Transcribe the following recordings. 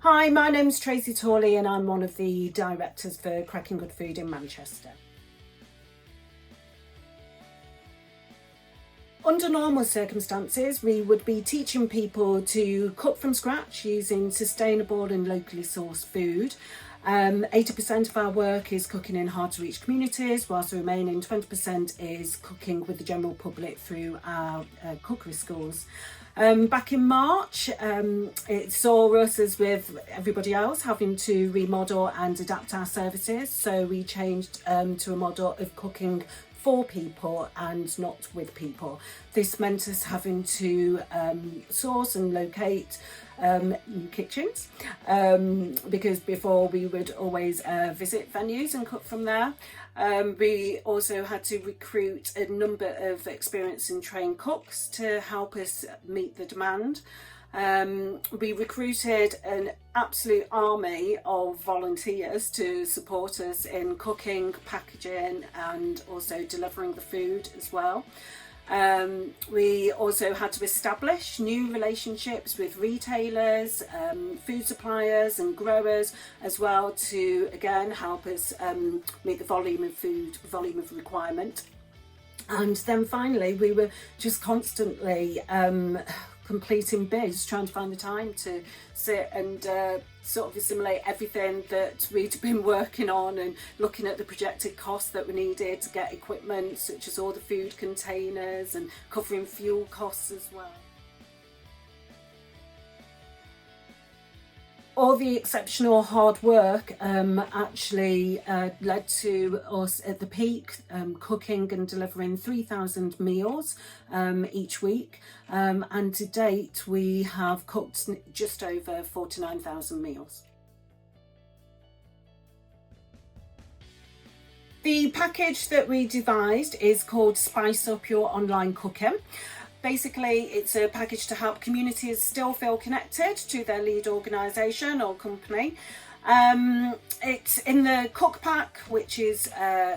Hi, my name's Tracey Torley and I'm one of the directors for Cracking Good Food in Manchester. Under normal circumstances, we would be teaching people to cook from scratch using sustainable and locally sourced food. 80% of our work is cooking in hard to reach communities, whilst the remaining 20% is cooking with the general public through our cookery schools. Back in March, it saw us, as with everybody else, having to remodel and adapt our services. So we changed to a model of cooking for people and not with people. This meant us having to source and locate new kitchens, because before we would always visit venues and cook from there. We also had to recruit a number of experienced and trained cooks to help us meet the demand. We recruited an absolute army of volunteers to support us in cooking, packaging and also delivering the food as well. We also had to establish new relationships with retailers, food suppliers and growers as well, to again help us meet the volume of requirement. And then finally we were just constantly completing bids, trying to find the time to sit and sort of assimilate everything that we'd been working on, and looking at the projected costs that were needed to get equipment such as all the food containers and covering fuel costs as well. All the exceptional hard work actually led to us at the peak cooking and delivering 3,000 meals each week, and to date we have cooked just over 49,000 meals. The package that we devised is called Spice Up Your Online Cooking. Basically, it's a package to help communities still feel connected to their lead organisation or company. It's in the cook pack, which is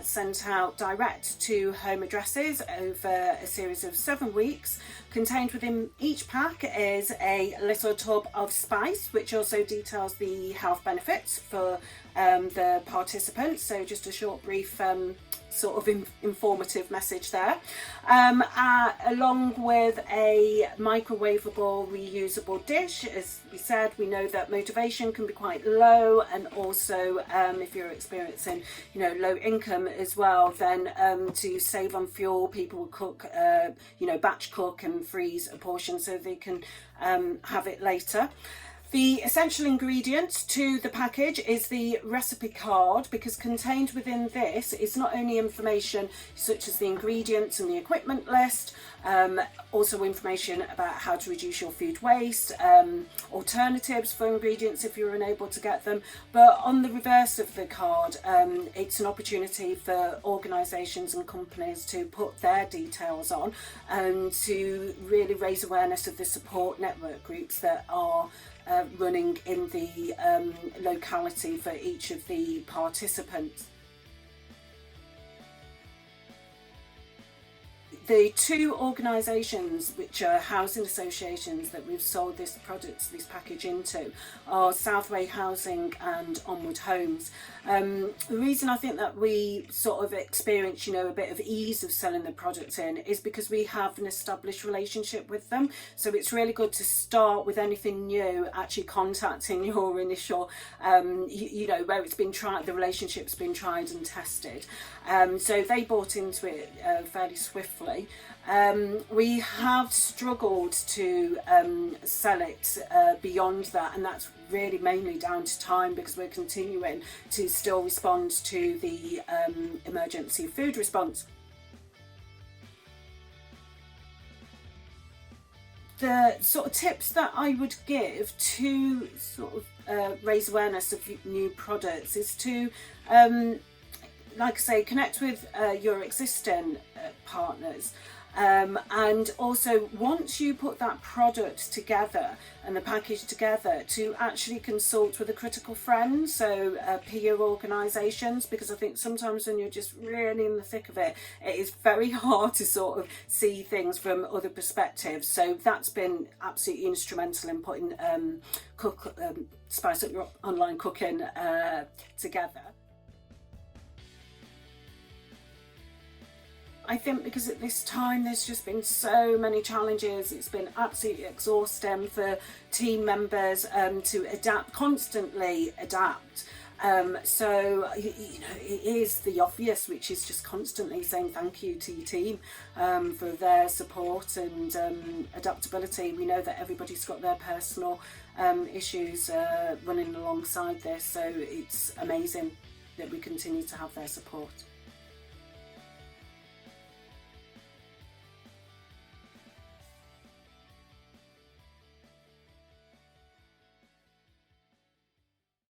sent out direct to home addresses over a series of 7 weeks. Contained within each pack is a little tub of spice, which also details the health benefits for the participants. So just a short, brief sort of informative message there, along with a microwavable reusable dish. As we said, we know that motivation can be quite low, and also if you're experiencing low income as well, then to save on fuel, people will cook batch cook and freeze a portion so they can have it later. The essential ingredient to the package is the recipe card, because contained within this is not only information such as the ingredients and the equipment list, also information about how to reduce your food waste, alternatives for ingredients if you're unable to get them, but on the reverse of the card it's an opportunity for organisations and companies to put their details on and to really raise awareness of the support network groups that are running in the locality for each of the participants. The two organisations, which are housing associations that we've sold this package into, are Southway Housing and Onward Homes. The reason I think that we sort of experience, a bit of ease of selling the product in is because we have an established relationship with them. So it's really good to start with anything new, actually contacting your initial, where it's been tried, the relationship's been tried and tested. So they bought into it fairly swiftly. We have struggled to sell it beyond that, and that's really mainly down to time, because we're continuing to still respond to the emergency food response. The sort of tips that I would give to sort of raise awareness of new products is to like I say, connect with your existing partners. And also, once you put that product together and the package together, to actually consult with a critical friend, so peer organisations, because I think sometimes when you're just really in the thick of it, it is very hard to sort of see things from other perspectives. So that's been absolutely instrumental in putting Spice Up Your Online Cooking together. I think because at this time there's just been so many challenges, it's been absolutely exhausting for team members to constantly adapt. So, you know, it is the obvious, which is just constantly saying thank you to your team for their support and adaptability. We know that everybody's got their personal issues running alongside this, so it's amazing that we continue to have their support.